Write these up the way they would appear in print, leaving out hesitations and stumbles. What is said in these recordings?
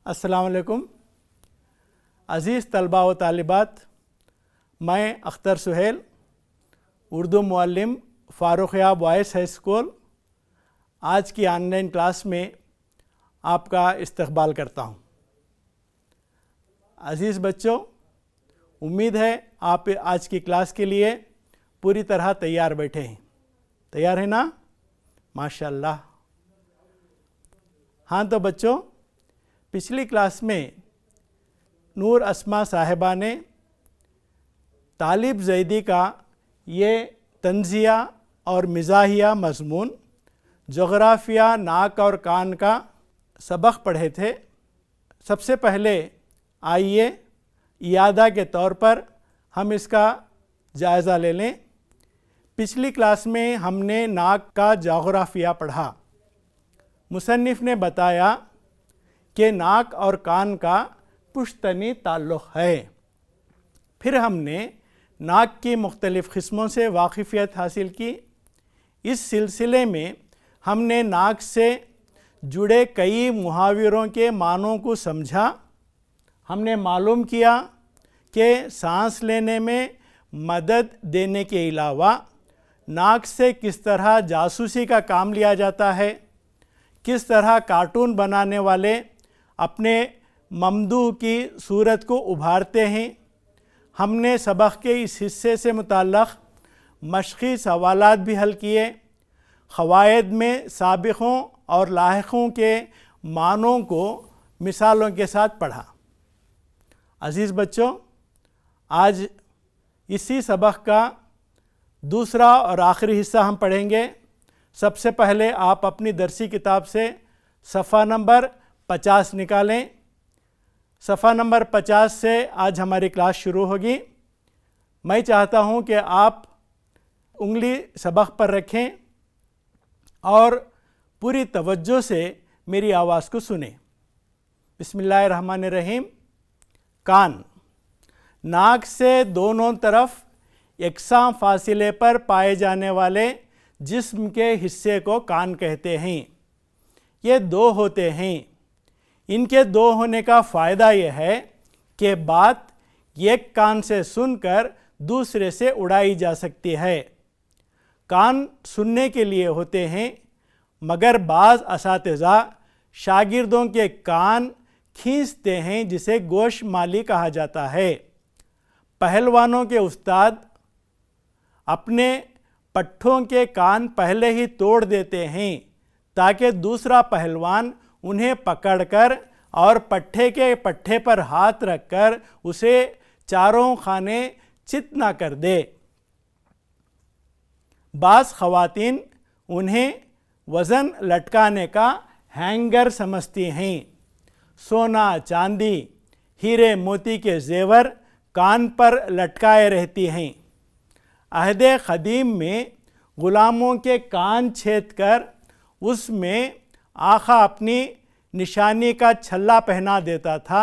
अस्सलाम वालेकुम अज़ीज़ तलबा व तालिबात, मैं अख्तर सुहेल उर्दू मुअल्लिम फ़ारुखिया बॉयज़ हाई स्कूल आज की ऑनलाइन क्लास में आपका इस्तक़बाल करता हूँ। अज़ीज़ बच्चों, उम्मीद है आप आज की क्लास के लिए पूरी तरह तैयार बैठे हैं। तैयार है ना? माशाअल्लाह। हाँ तो बच्चों, पिछली क्लास में नूर अस्मा साहिबा ने तालिब ज़ैदी का ये तंज़िया और मिज़ाहिया मज़मून जोग्राफ़िया नाक और कान का सबक पढ़े थे। सबसे पहले आइए इयादा के तौर पर हम इसका जायज़ा ले लें। पिछली क्लास में हमने नाक का जोग्राफ़िया पढ़ा। मुसन्निफ़ ने बताया कि नाक और कान का पुश्तनी ताल्लुक़ है। फिर हमने नाक की मुख्तलिफ़ क़िस्मों से वाक़िफ़ियत हासिल की। इस सिलसिले में हमने नाक से जुड़े कई मुहावरों के मानों को समझा। हमने मालूम किया कि सांस लेने में मदद देने के अलावा नाक से किस तरह जासूसी का काम लिया जाता है, किस तरह कार्टून बनाने वाले अपने ममदूह की सूरत को उभारते हैं। हमने सबक के इस हिस्से से मुताल्लिक़ मशक़ी सवालात भी हल किए। क़वाइद में साबिक़ों और लाहिक़ों के मानों को मिसालों के साथ पढ़ा। अज़ीज़ बच्चों, आज इसी सबक का दूसरा और आखिरी हिस्सा हम पढ़ेंगे। सबसे पहले आप अपनी दरसी किताब से सफ़ा नंबर 50 निकालें। सफ़ा नंबर 50 से आज हमारी क्लास शुरू होगी। मैं चाहता हूँ कि आप उंगली सबक पर रखें और पूरी तवज्जो से मेरी आवाज़ को सुनें। बिस्मिल्लाहिर्रहमानिर्रहीम। कान, नाक से दोनों तरफ यकसां फासिले पर पाए जाने वाले जिस्म के हिस्से को कान कहते हैं। ये दो होते हैं। इनके दो होने का फ़ायदा यह है कि बात एक कान से सुनकर दूसरे से उड़ाई जा सकती है। कान सुनने के लिए होते हैं, मगर बाज़ असातिज़ा शागिर्दों के कान खींचते हैं, जिसे गोशमाली कहा जाता है। पहलवानों के उस्ताद अपने पट्ठों के कान पहले ही तोड़ देते हैं ताकि दूसरा पहलवान उन्हें पकड़कर और पट्ठे के पट्ठे पर हाथ रखकर उसे चारों खाने चित ना कर दे। बाज़ ख़वातीन उन्हें वज़न लटकाने का हैंगर समझती हैं। सोना, चांदी, हीरे मोती के ज़ेवर कान पर लटकाए रहती हैं। अहदे क़दीम में ग़ुलामों के कान छेद कर उसमें आका अपनी निशानी का छल्ला पहना देता था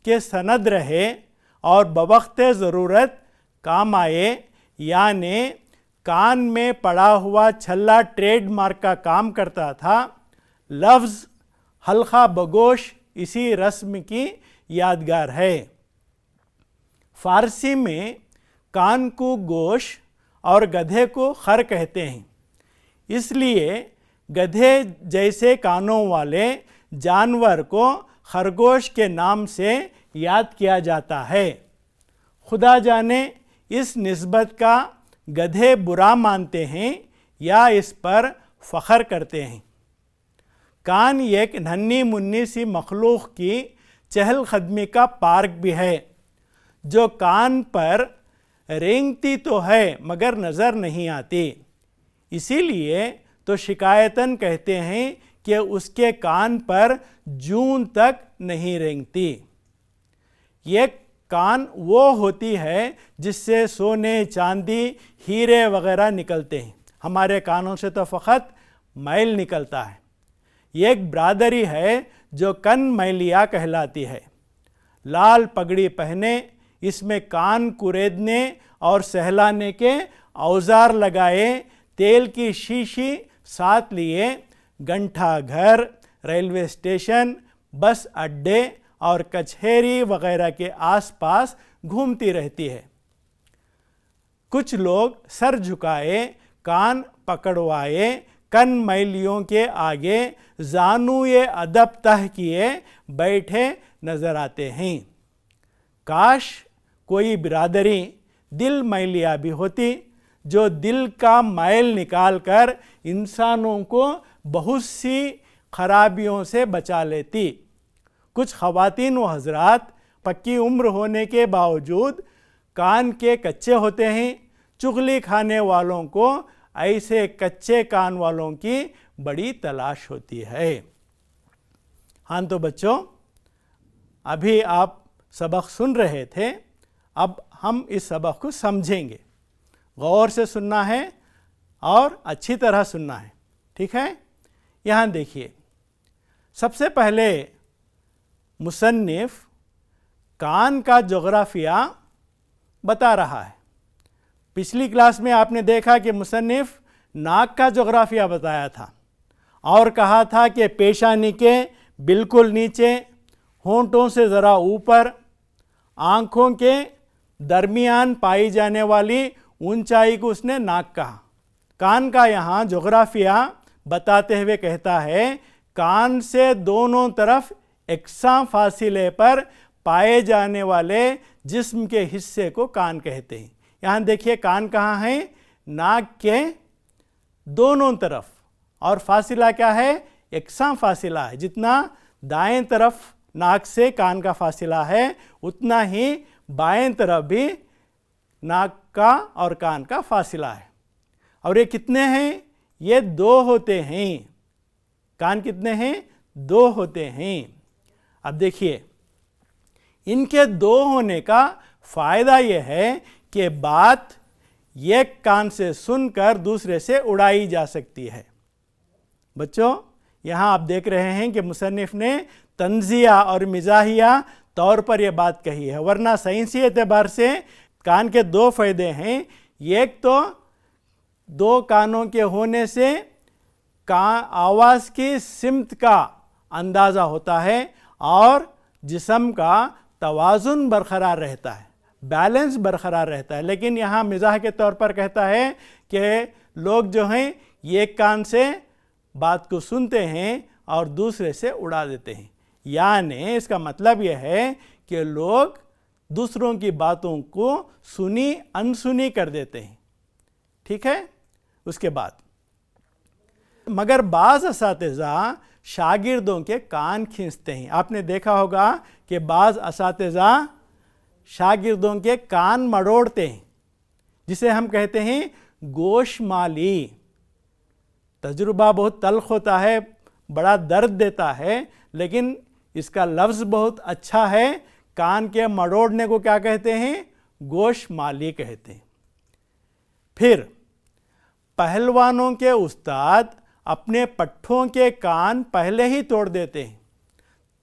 कि सनद रहे और बवक़्ते ज़रूरत काम आए। यानी कान में पड़ा हुआ छल्ला ट्रेडमार्क का काम करता था। लफ्ज़ हल्का बगोश इसी रस्म की यादगार है। फ़ारसी में कान को गोश और गधे को खर कहते हैं। इसलिए गधे जैसे कानों वाले जानवर को खरगोश के नाम से याद किया जाता है। खुदा जाने इस निस्बत का गधे बुरा मानते हैं या इस पर फ़ख्र करते हैं। कान एक नन्ही मुन्नी सी मखलूक की चहलकदमी का पार्क भी है, जो कान पर रेंगती तो है मगर नज़र नहीं आती। इसीलिए तो शिकायतन कहते हैं कि उसके कान पर जून तक नहीं रेंगती। ये कान वो होती है जिससे सोने, चांदी, हीरे वगैरह निकलते हैं। हमारे कानों से तो फ़कत मैल निकलता है। एक बरादरी है जो कन मैलिया कहलाती है। लाल पगड़ी पहने, इसमें कान कुरेदने और सहलाने के औजार लगाए, तेल की शीशी साथ लिए, गंठा घर, रेलवे स्टेशन, बस अड्डे और कचहरी वगैरह के आसपास घूमती रहती है। कुछ लोग सर झुकाए, कान पकड़वाए, कन मैलियों के आगे ज़ानुए अदब तह किए बैठे नज़र आते हैं। काश कोई बिरादरी दिल मैलिया भी होती जो दिल का मैल निकाल कर इंसानों को बहुत सी खराबियों से बचा लेती। कुछ ख़वातीन व हज़रात पक्की उम्र होने के बावजूद कान के कच्चे होते हैं। चुगली खाने वालों को ऐसे कच्चे कान वालों की बड़ी तलाश होती है। हाँ तो बच्चों, अभी आप सबक सुन रहे थे, अब हम इस सबक को समझेंगे। गौर से सुनना है और अच्छी तरह सुनना है, ठीक है। यहाँ देखिए, सबसे पहले मुसन्निफ कान का जोग्राफिया बता रहा है। पिछली क्लास में आपने देखा कि मुसन्निफ नाक का जोग्राफिया बताया था और कहा था कि पेशानी के बिल्कुल नीचे, होंठों से ज़रा ऊपर, आँखों के दरमियान पाई जाने वाली ऊंचाई को उसने नाक कहा। कान का यहाँ जोग्राफिया बताते हुए कहता है, कान से दोनों तरफ एकसां फासिले पर पाए जाने वाले जिस्म के हिस्से को कान कहते हैं। यहाँ देखिए, कान कहाँ है? नाक के दोनों तरफ, और फासिला क्या है? एकसां फासिला है। जितना दाएं तरफ नाक से कान का फासिला है, उतना ही बाएं तरफ भी नाक का और कान का फासिला है। और ये कितने हैं? ये 2 होते हैं। कान कितने हैं? 2 होते हैं। अब देखिए, इनके 2 होने का फ़ायदा ये है कि बात एक कान से सुनकर दूसरे से उड़ाई जा सकती है। बच्चों, यहाँ आप देख रहे हैं कि मुसन्निफ ने तंज़िया और मिज़ाहिया तौर पर यह बात कही है, वरना साइंसी एतबार से कान के 2 फ़ायदे हैं। एक तो 2 कानों के होने से आवाज़ की सिमत का अंदाज़ा होता है और जिस्म का तवाज़ुन बरकरार रहता है, बैलेंस बरकरार रहता है। लेकिन यहाँ मिज़ाह के तौर पर कहता है कि लोग जो हैं एक कान से बात को सुनते हैं और दूसरे से उड़ा देते हैं। यानी इसका मतलब यह है कि लोग दूसरों की बातों को सुनी अनसुनी कर देते हैं, ठीक है। उसके बाद मगर बाज़ असातिज़ा शागिर्दों के कान खींचते हैं। आपने देखा होगा कि बाज़ असातिज़ा शागिर्दों के कान मरोड़ते हैं, जिसे हम कहते हैं गोशमाली। तजुर्बा बहुत तल्ख होता है, बड़ा दर्द देता है, लेकिन इसका लफ्ज़ बहुत अच्छा है। कान के मरोड़ने को क्या कहते हैं? गोशमाली कहते हैं। फिर पहलवानों के उस्ताद अपने पट्ठों के कान पहले ही तोड़ देते हैं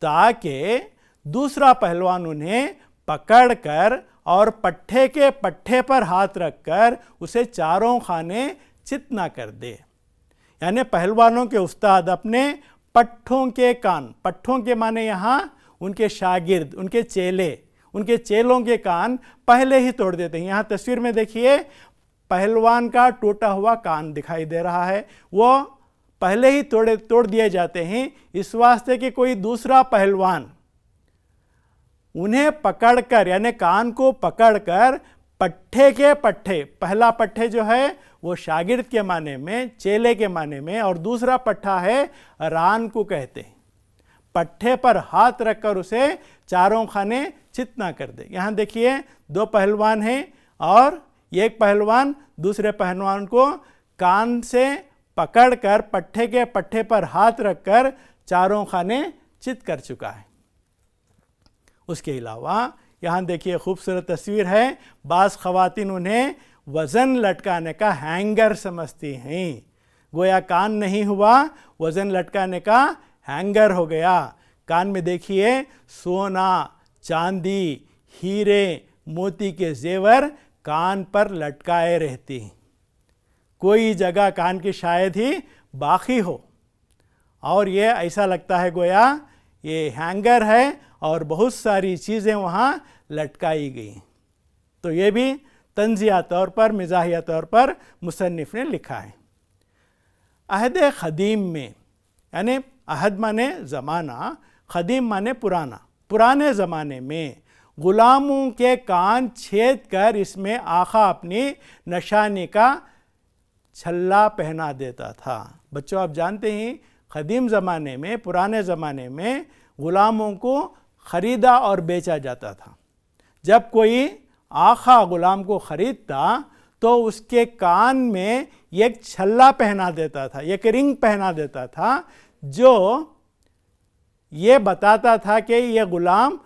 ताकि दूसरा पहलवान उन्हें पकड़कर और पट्ठे के पट्ठे पर हाथ रखकर उसे चारों खाने चित ना कर दे। यानी पहलवानों के उस्ताद अपने पट्ठों के कान, पट्ठों के माने यहाँ उनके शागिर्द, उनके चेले, उनके चेलों के कान पहले ही तोड़ देते हैं। यहाँ तस्वीर में देखिए, पहलवान का टूटा हुआ कान दिखाई दे रहा है। वो पहले ही तोड़ दिए जाते हैं इस वास्ते कि कोई दूसरा पहलवान उन्हें पकड़कर, यानी कान को पकड़कर पट्ठे के पट्ठे, पहला पट्ठे जो है वो शागिर्द के माने में, चेले के माने में, और दूसरा पट्ठा है रान को कहते हैं, पट्ठे पर हाथ रखकर उसे चारों खाने चित ना कर दे। यहाँ देखिए, 2 पहलवान हैं और एक पहलवान दूसरे पहलवान को कान से पकड़कर पट्ठे के पट्ठे पर हाथ रखकर चारों खाने चित कर चुका है। उसके अलावा यहाँ देखिए, खूबसूरत तस्वीर है। बाज़ ख़वातीन उन्हें वज़न लटकाने का हैंगर समझती हैं। गोया कान नहीं हुआ, वज़न लटकाने का हैंगर हो गया। कान में देखिए, सोना, चांदी, हीरे, मोती के जेवर कान पर लटकाए रहती हैं। कोई जगह कान की शायद ही बाकी हो, और ये ऐसा लगता है गोया یہ ہینگر ہے اور بہت ساری چیزیں وہاں لٹکائی گئی ہیں. تو یہ بھی طنزیہ طور پر مزاحیہ طور پر مصنف نے لکھا ہے. عہد قدیم میں، یعنی عہد مانے زمانہ، قدیم مانے پرانا، پرانے زمانے میں غلاموں کے کان چھید کر اس میں آقا اپنی نشانی کا چھلا پہنا دیتا تھا. بچوں آپ جانتے ہیں قدیم زمانے میں، پرانے زمانے میں غلاموں کو خریدا اور بیچا جاتا تھا. جب کوئی آقا غلام کو خریدتا تو اس کے کان میں ایک چھلا پہنا دیتا تھا، ایک رنگ پہنا دیتا تھا جو یہ بتاتا تھا کہ یہ غلام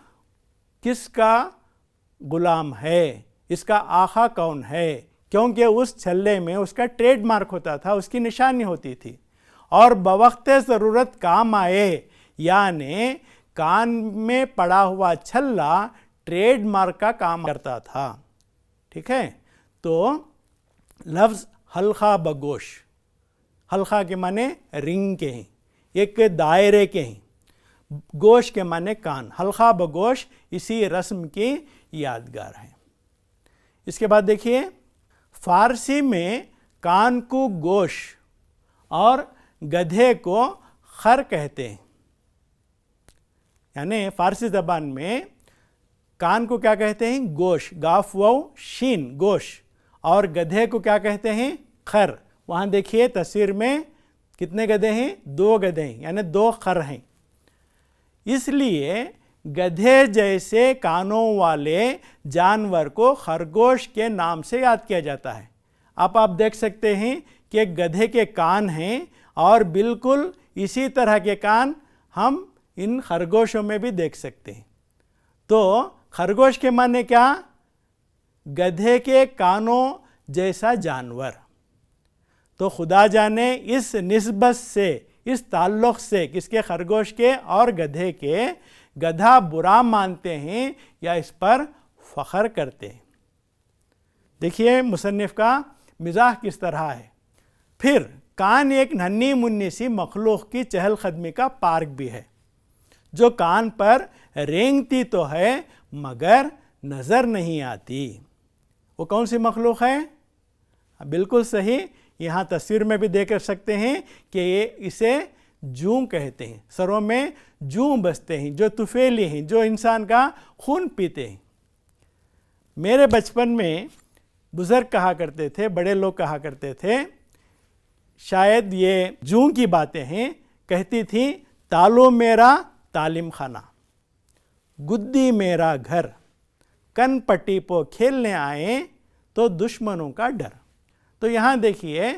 کس کا غلام ہے، اس کا آقا کون ہے، کیونکہ اس چھلے میں اس کا ٹریڈ مارک ہوتا تھا، اس کی نشانی ہوتی تھی اور بوقت ضرورت کام آئے. یعنی کان میں پڑا ہوا چھلا ٹریڈ مارک کا کام کرتا تھا. ٹھیک ہے. تو لفظ حلقہ بگوش، حلقہ کے معنی رنگ کے ہیں، ایک دائرے کے ہیں، گوش کے معنی کان. حلقہ بگوش اسی رسم کی یادگار ہے. اس کے بعد دیکھیے فارسی میں کان کو گوش اور گدھے کو خر کہتے ہیں. یعنی فارسی زبان میں کان کو کیا کہتے ہیں؟ گوش، گاف و شین، گوش. اور گدھے کو کیا کہتے ہیں؟ خر. وہاں دیکھیے تصویر میں کتنے گدھے ہیں؟ 2 گدھے ہیں، یعنی 2 خر ہیں. اس لیے گدھے جیسے کانوں والے جانور کو خرگوش کے نام سے یاد کیا جاتا ہے. آپ دیکھ سکتے ہیں کہ گدھے کے کان ہیں اور بالکل اسی طرح کے کان ہم ان خرگوشوں میں بھی دیکھ سکتے ہیں. تو خرگوش کے معنی کیا؟ گدھے کے کانوں جیسا جانور. تو خدا جانے اس نسبت سے، اس تعلق سے کس کے؟ خرگوش کے اور گدھے کے، گدھا برا مانتے ہیں یا اس پر فخر کرتے ہیں. دیکھیے مصنف کا مزاح کس طرح ہے. پھر کان ایک ننھی منی سی مخلوق کی چہل قدمی کا پارک بھی ہے جو کان پر رینگتی تو ہے مگر نظر نہیں آتی. وہ کون سی مخلوق ہے؟ بالکل صحیح. یہاں تصویر میں بھی دیکھ سکتے ہیں کہ یہ اسے جوں کہتے ہیں. سروں میں جوں بستے ہیں، جو طفیلی ہیں، جو انسان کا خون پیتے ہیں. میرے بچپن میں بزرگ کہا کرتے تھے، بڑے لوگ کہا کرتے تھے، شاید یہ جوں کی باتیں ہیں، کہتی تھی تالو میرا تعلیم خانہ، گدی میرا گھر، کن پٹی پو کھیلنے آئے تو دشمنوں کا ڈر. تو یہاں دیکھیے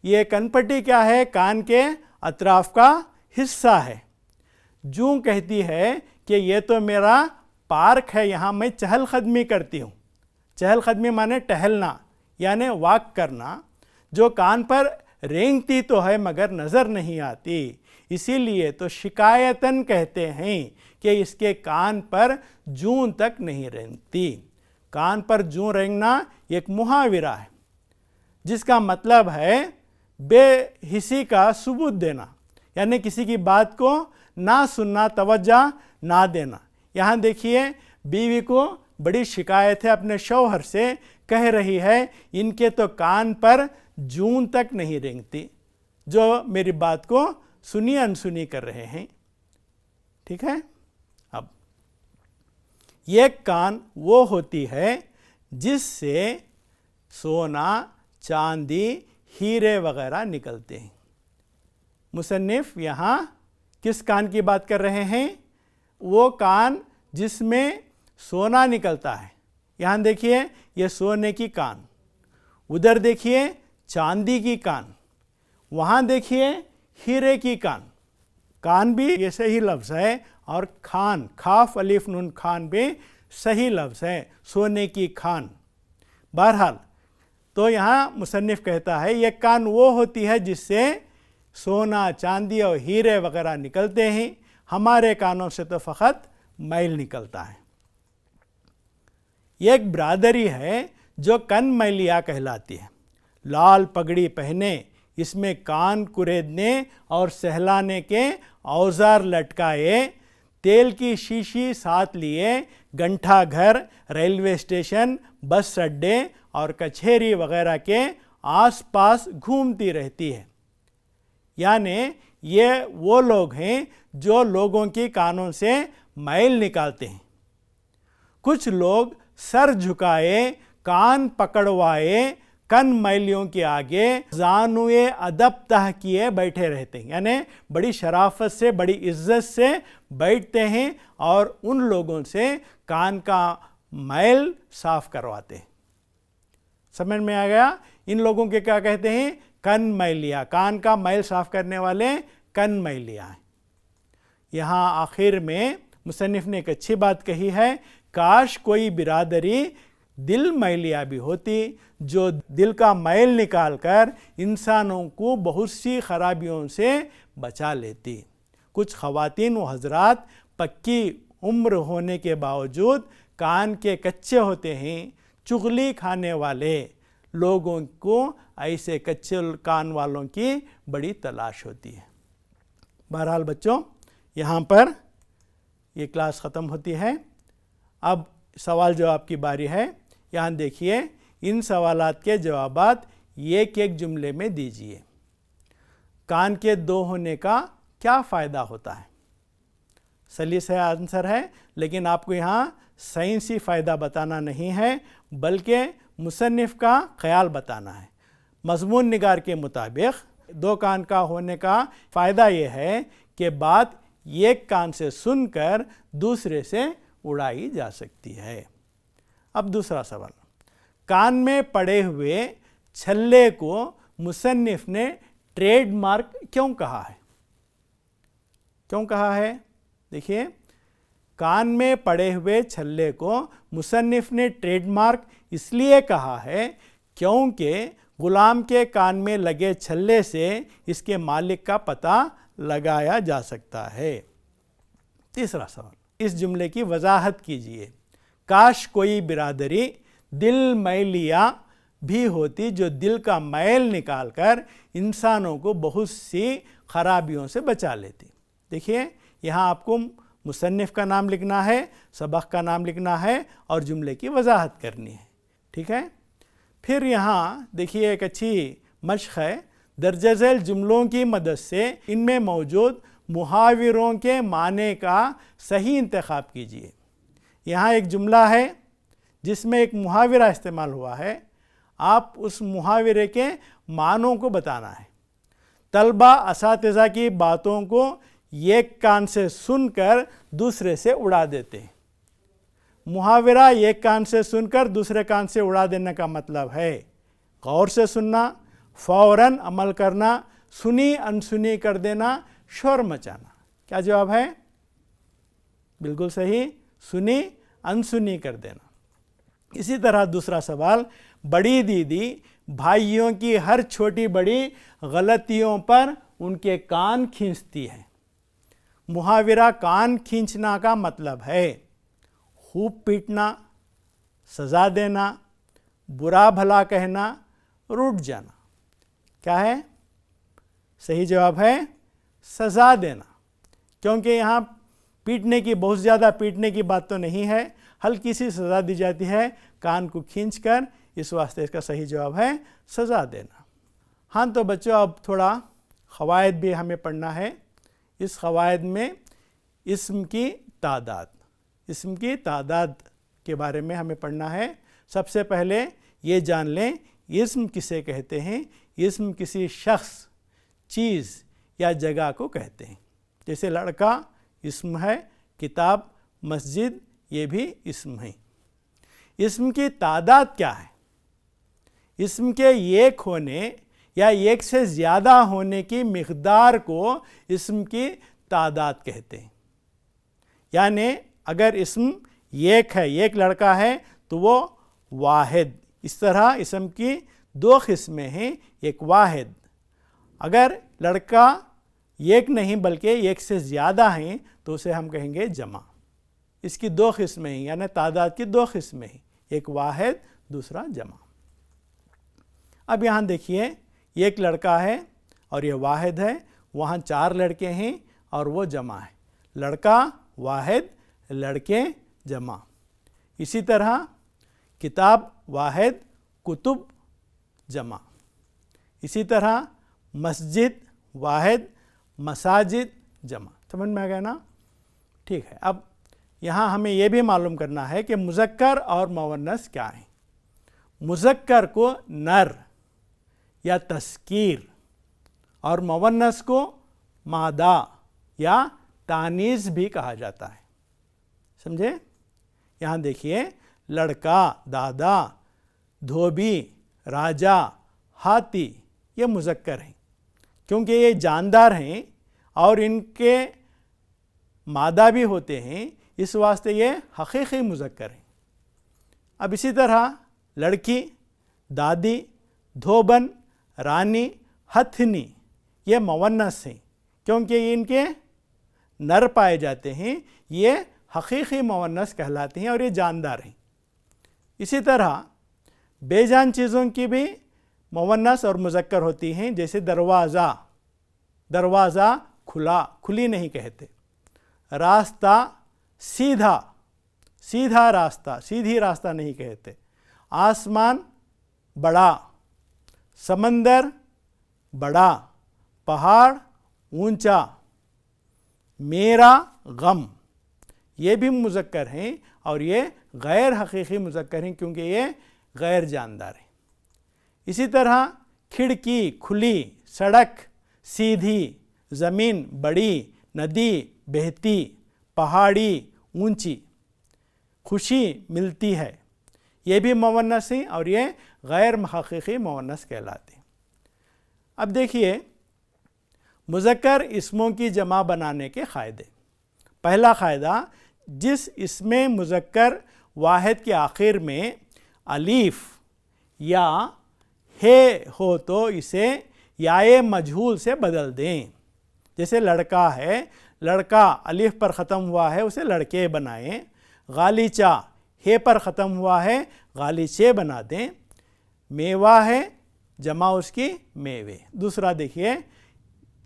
یہ کن پٹی کیا ہے؟ کان کے اطراف کا حصہ ہے. جوں کہتی ہے کہ یہ تو میرا پارک ہے، یہاں میں چہل قدمی کرتی ہوں. چہل قدمی مانے ٹہلنا، یعنی واک کرنا، جو کان پر رینگتی تو ہے مگر نظر نہیں آتی. اسی لیے تو شکایتاً کہتے ہیں کہ اس کے کان پر جوں تک نہیں رینگتی. کان پر جوں رینگنا ایک محاورہ ہے جس کا مطلب ہے بے حسی کا ثبوت دینا، یعنی کسی کی بات کو نہ سننا، توجہ نہ دینا. یہاں دیکھیے بیوی کو بڑی شکایت ہے اپنے شوہر سے، کہہ رہی ہے ان کے تو کان پر جون تک نہیں رینگتی، جو میری بات کو سنی انسنی کر رہے ہیں. ٹھیک ہے. اب ایک کان وہ ہوتی ہے جس سے سونا، چاندی، ہیرے وغیرہ نکلتے ہیں. مصنف یہاں کس کان کی بات کر رہے ہیں؟ وہ کان جس میں سونا نکلتا ہے. یہاں دیکھیے یہ سونے کی کان، ادھر دیکھیے چاندی کی کان، وہاں دیکھیے ہیرے کی کان. کان بھی یہ صحیح لفظ ہے اور کھان، کھاف الف نون کھان بھی صحیح لفظ ہے، سونے کی کھان. بہرحال تو یہاں مصنف کہتا ہے یہ کان وہ ہوتی ہے جس سے سونا، چاندی اور ہیرے وغیرہ نکلتے ہیں. ہمارے کانوں سے تو فقط میل نکلتا ہے. یہ ایک برادری ہے جو کن میلیا کہلاتی ہے. لال پگڑی پہنے، اس میں کان کریدنے اور سہلانے کے اوزار لٹکائے، तेल की शीशी साथ लिए घंटा घर, रेलवे स्टेशन, बस अड्डे और कचहरी वगैरह के आसपास घूमती रहती है। यानी ये वो लोग हैं जो लोगों की कानों से मैल निकालते हैं। कुछ लोग सर झुकाए, कान पकड़वाए, कन मैलियों के आगे जानुए अदब तह किए बैठे रहते हैं। यानी बड़ी शराफत से, बड़ी इज्जत से बैठते हैं और उन लोगों से कान का मैल साफ करवाते हैं। समझ में आ गया? इन लोगों के क्या कहते हैं? कन मैलिया, कान का मैल साफ करने वाले कन मैलिया हैं। यहाँ आखिर में मुसन्निफ ने एक अच्छी बात कही है, काश कोई बिरादरी दिल मैलिया भी होती जो दिल का मैल निकाल कर इंसानों को बहुत सी खराबियों से बचा लेती। कुछ ख़वातीन व हज़रात पक्की उम्र होने के बावजूद कान के कच्चे होते हैं। चुगली खाने वाले लोगों को ऐसे कच्चे कान वालों की बड़ी तलाश होती है। बहरहाल बच्चों, यहाँ पर ये क्लास ख़त्म होती है। अब सवाल जवाब की बारी है। यहाँ देखिए, इन सवालात के जवाबात एक एक जुमले में दीजिए। कान के दो होने का क्या फ़ायदा होता है? सलीस है आंसर है, लेकिन आपको यहाँ साइंसी फ़ायदा बताना नहीं है, बल्कि मुसन्निफ़ का ख़याल बताना है। मज़मून निगार के मुताबिक दो कान का होने का फ़ायदा ये है कि बात एक कान से सुनकर दूसरे से उड़ाई जा सकती है। अब दूसरा सवाल, कान में पड़े हुए छल्ले को मुसन्निफ ने ट्रेडमार्क क्यों कहा है? क्यों कहा है? देखिए, कान में पड़े हुए छल्ले को मुसन्निफ ने ट्रेडमार्क इसलिए कहा है क्योंकि गुलाम के कान में लगे छल्ले से इसके मालिक का पता लगाया जा सकता है। तीसरा सवाल, इस जुमले की वजाहत कीजिए। काश कोई बिरादरी दिल मैलिया भी होती जो दिल का मैल निकाल कर इंसानों को बहुत सी खराबियों से बचा लेती। देखिए, यहाँ आपको मुसन्निफ़ का नाम लिखना है, सबक का नाम लिखना है और जुमले की वजाहत करनी है। ठीक है? फिर यहाँ देखिए, एक अच्छी मशक़ है। दर्ज झैल जुमलों की मदद से इनमें मौजूद मुहावरों के माने का सही इंतखाब कीजिए। यहाँ एक जुमला है जिसमें एक मुहावरा इस्तेमाल हुआ है। आप उस मुहावरे के मानों को बताना है। तलबा असातिज़ा की बातों को एक कान से सुनकर दूसरे से उड़ा देते हैं। मुहावरा एक कान से सुनकर दूसरे कान से उड़ा देने का मतलब है गौर से सुनना, फ़ौरन अमल करना, सुनी अनसुनी कर देना, शोर मचाना। क्या जवाब है? बिल्कुल सही, सुनी अनसुनी कर देना। इसी तरह दूसरा सवाल, बड़ी दीदी भाइयों की हर छोटी बड़ी गलतियों पर उनके कान खींचती है। मुहावरा कान खींचना का मतलब है खूब पीटना, सज़ा देना, बुरा भला कहना, रूठ जाना। क्या है? सही जवाब है सज़ा देना, क्योंकि यहाँ पीटने की, बहुत ज़्यादा पीटने की बात तो नहीं है, हल्की सी सज़ा दी जाती है कान को खींचकर, इस वास्ते इसका सही जवाब है सज़ा देना। हाँ, तो बच्चों अब थोड़ा क़वायद भी हमें पढ़ना है। इस क़वायद में इस्म की तादाद के बारे में हमें पढ़ना है। सबसे पहले ये जान लें इस्म किसे कहते हैं। इस्म किसी शख्स, चीज़ या जगह को कहते हैं। जैसे लड़का इस्म है, किताब, मस्जिद, ये भी इस्म है। इस्म की तादाद क्या है? इस्म के एक होने या एक से ज़्यादा होने की मिक़दार को इस्म की तादाद कहते हैं। यानी अगर इस्म एक है, एक लड़का है, तो वो वाहिद। इस तरह इस्म की दो किस्में हैं, एक वाहिद। अगर लड़का एक नहीं बल्कि एक से ज़्यादा हैं तो उसे हम कहेंगे जमा। इसकी दो किस्में हैं, यानी तादाद की दो किस्में हैं, एक वाहिद, दूसरा जमा। अब यहाँ देखिए, एक लड़का है और ये वाहिद है, वहाँ चार लड़के हैं और वो जमा है। लड़का واحد لڑکے جمع. اسی طرح کتاب واحد کتب جمع. اسی طرح مسجد واحد مساجد جمع. سمجھ میں آ گیا نا؟ ٹھیک ہے. اب یہاں ہمیں یہ بھی معلوم کرنا ہے کہ مذکر اور مؤنث کیا ہیں. مذکر کو نر یا تذکیر اور مؤنث کو مادہ یا تانیث بھی کہا جاتا ہے. سمجھے؟ یہاں دیکھیے لڑکا، دادا، دھوبی، راجا، ہاتھی یہ مذکر ہیں کیونکہ یہ جاندار ہیں اور ان کے مادہ بھی ہوتے ہیں، اس واسطے یہ حقیقی مذکر ہیں. اب اسی طرح لڑکی، دادی، دھوبن، رانی، ہتھنی یہ مؤنث ہیں کیونکہ ان کے نر پائے جاتے ہیں، یہ حقیقی مؤنث کہلاتے ہیں اور یہ جاندار ہیں. اسی طرح بے جان چیزوں کی بھی مؤنث اور مذکر ہوتی ہیں، جیسے دروازہ، دروازہ کھلا، کھلی نہیں کہتے. راستہ سیدھا، سیدھا راستہ، سیدھی راستہ نہیں کہتے. آسمان بڑا، سمندر بڑا، پہاڑ اونچا. میرا غم یہ بھی مذکر ہیں اور یہ غیر حقیقی مذکر ہیں کیونکہ یہ غیر جاندار ہیں. اسی طرح کھڑکی کھلی، سڑک سیدھی، زمین بڑی، ندی بہتی، پہاڑی اونچی. خوشی ملتی ہے یہ بھی مؤنث ہیں اور یہ غیر حقیقی مؤنث کہلاتے ہیں. اب دیکھیے مذکر اسموں کی جمع بنانے کے قاعدے. پہلا قاعدہ، جس اسم مذکر واحد کے آخر میں الف یا ہے ہو تو اسے یائے مجہول سے بدل دیں. جیسے لڑکا ہے، لڑکا الف پر ختم ہوا ہے اسے لڑکے بنائیں. غالیچہ ہے پر ختم ہوا ہے غالیچے بنا دیں. میوہ ہے جمع اس کی میوے. دوسرا دیکھیے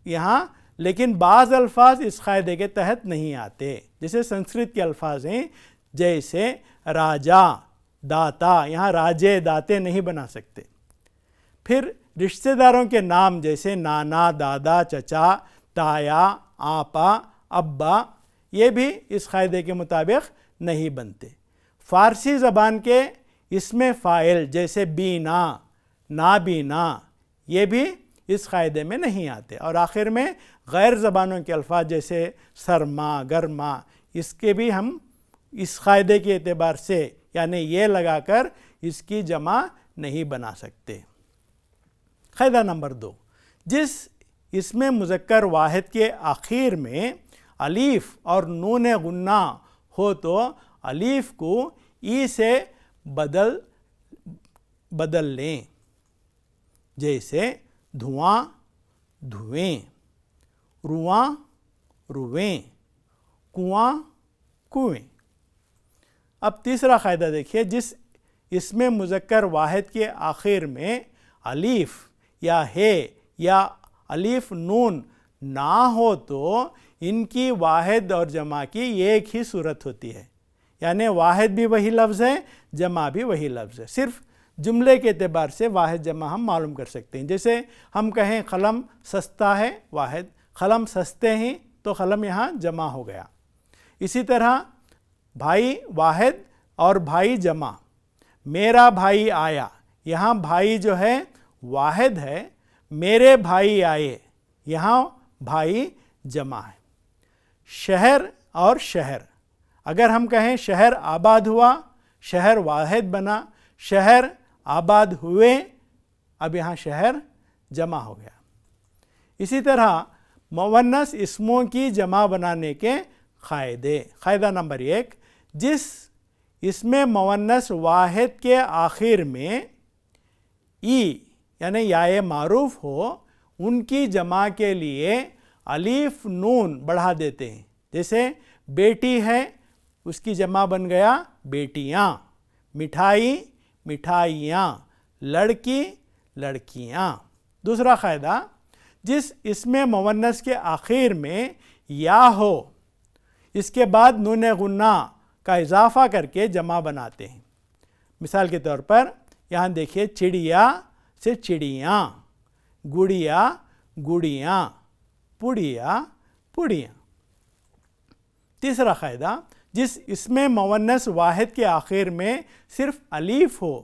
یہاں لیکن بعض الفاظ اس قاعدے کے تحت نہیں آتے، جیسے سنسکرت کے الفاظ ہیں جیسے راجا، داتا، یہاں راجے داتے نہیں بنا سکتے. پھر رشتہ داروں کے نام جیسے نانا، دادا، چچا، تایا، آپا، ابا یہ بھی اس قاعدے کے مطابق نہیں بنتے. فارسی زبان کے اسم فاعل جیسے بینا، نابینا یہ بھی اس قاعدے میں نہیں آتے. اور آخر میں غیر زبانوں کے الفاظ جیسے سرما، گرما اس کے بھی ہم اس قاعدے کے اعتبار سے یعنی یہ لگا کر اس کی جمع نہیں بنا سکتے. قاعدہ نمبر 2، جس اسم مذکر واحد کے آخر میں الف اور نون غنہ ہو تو الف کو ای سے بدل لیں. جیسے دھواں، دھویں، رواں، رویں، کنواں، کنویں. اب تیسرا قاعدہ دیکھیے، جس اسم مذکر واحد کے آخر میں الف یا ہے یا الف نون نہ ہو تو ان کی واحد اور جمع کی ایک ہی صورت ہوتی ہے. یعنی واحد بھی وہی لفظ ہے، جمع بھی وہی لفظ ہے. صرف جملے کے اعتبار سے واحد جمع ہم معلوم کر سکتے ہیں. جیسے ہم کہیں قلم سستا ہے واحد، قلم سستے ہیں تو قلم یہاں جمع ہو گیا. اسی طرح بھائی واحد اور بھائی جمع. میرا بھائی آیا، یہاں بھائی جو ہے واحد ہے. میرے بھائی آئے، یہاں بھائی جمع ہے. شہر اور شہر، اگر ہم کہیں شہر آباد ہوا، شہر واحد بنا. شہر آباد ہوئے، اب یہاں شہر جمع ہو گیا. اسی طرح مؤنث اسموں کی جمع بنانے کے قاعدے. قاعدہ نمبر 1، جس اسم مؤنث واحد کے آخر میں ای یعنی یائے معروف ہو ان کی جمع کے لیے الف نون بڑھا دیتے ہیں. جیسے بیٹی ہے اس کی جمع بن گیا بیٹیاں. مٹھائی مٹھائیاں. لڑکی لڑکیاں. دوسرا قاعدہ، جس اسم مؤنث کے آخر میں یا ہو اس کے بعد نون غنہ کا اضافہ کر کے جمع بناتے ہیں۔ مثال کے طور پر یہاں دیکھیے چڑیا سے چڑیاں، گڑیا گڑیاں، پڑیا پڑیاں۔ تیسرا قاعدہ، جس اسم مونث واحد کے آخر میں صرف الف ہو،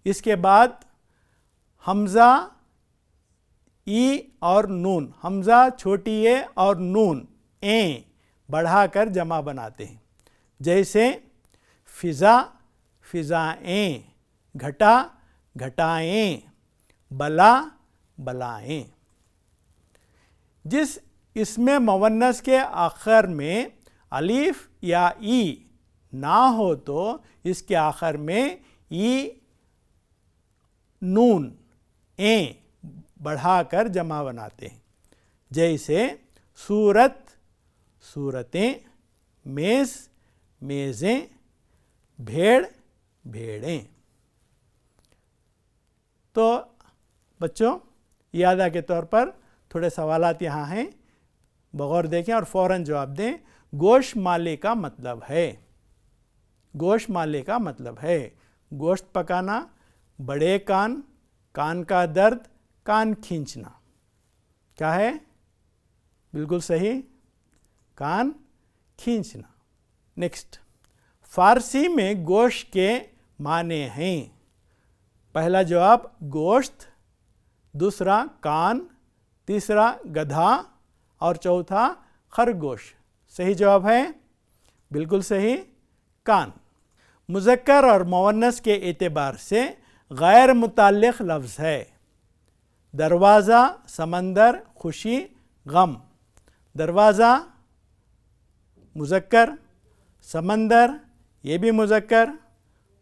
اس کے بعد حمزہ ای اور نون، حمزہ چھوٹی اے اور نون این بڑھا کر جمع بناتے ہیں، جیسے فضا فضائیں، گھٹا گھٹائیں، بلا بلائیں۔ جس اسم مونث کے آخر میں الف یا ای نہ ہو تو اس کے آخر میں ای نون این بڑھا کر جمع بناتے ہیں، جیسے صورت صورتیں، میز میزیں، بھیڑ بھیڑیں۔ تو بچوں یادہ کے طور پر تھوڑے سوالات یہاں ہیں، بغور دیکھیں اور فوراً جواب دیں۔ گوشت مالے کا مطلب ہے، گوشت مالے کا مطلب ہے گوشت پکانا، بڑے کان، کان کا درد، کان کھینچنا۔ کیا ہے؟ بالکل صحیح، کان کھینچنا۔ نیکسٹ، فارسی میں گوشت کے معنی ہیں۔ پہلا جواب گوشت، دوسرا کان، تیسرا گدھا اور چوتھا خرگوش۔ صحیح جواب ہے؟ بالکل صحیح، کان۔ مذکر اور مؤنث کے اعتبار سے غیر متعلق لفظ ہے۔ دروازہ، سمندر، خوشی، غم۔ دروازہ مذکر، سمندر یہ بھی مذکر،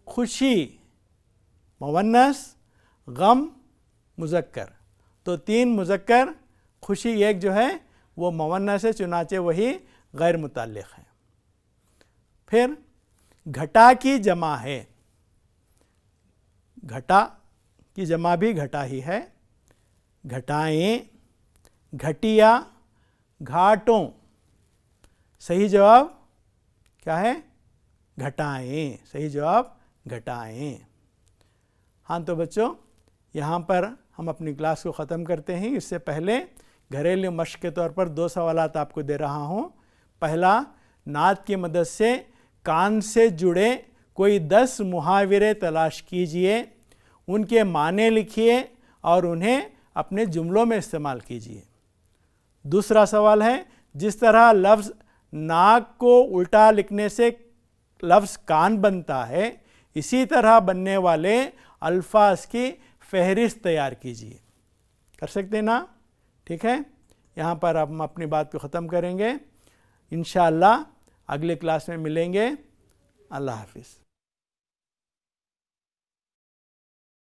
خوشی مؤنث، غم مذکر۔ تو تین مذکر، خوشی ایک جو ہے وہ مؤنث ہے، چنانچہ وہی غیر متعلق ہے۔ پھر گھٹا کی جمع ہے، گھٹا کی جمع بھی گھٹا ہی ہے، گھٹائیں، گھٹیا، گھاٹوں۔ صحیح جواب کیا ہے؟ گھٹائیں۔ صحیح جواب گھٹائیں۔ ہاں تو بچوں یہاں پر ہم اپنی کلاس کو ختم کرتے ہیں۔ اس سے پہلے گھریلو مشق کے طور پر 2 سوالات آپ کو دے رہا ہوں۔ پہلا، نعت کی مدد سے کان سے جڑے کوئی 10 محاورے تلاش کیجئے، ان کے معنی لکھیے اور انہیں اپنے جملوں میں استعمال کیجئے۔ دوسرا سوال ہے، جس طرح لفظ ناک کو الٹا لکھنے سے لفظ کان بنتا ہے، اسی طرح بننے والے الفاظ کی فہرست تیار کیجئے۔ کر سکتے نا؟ ٹھیک ہے، یہاں پر ہم اپنی بات کو ختم کریں گے۔ انشاءاللہ اگلے کلاس میں ملیں گے۔ اللہ حافظ۔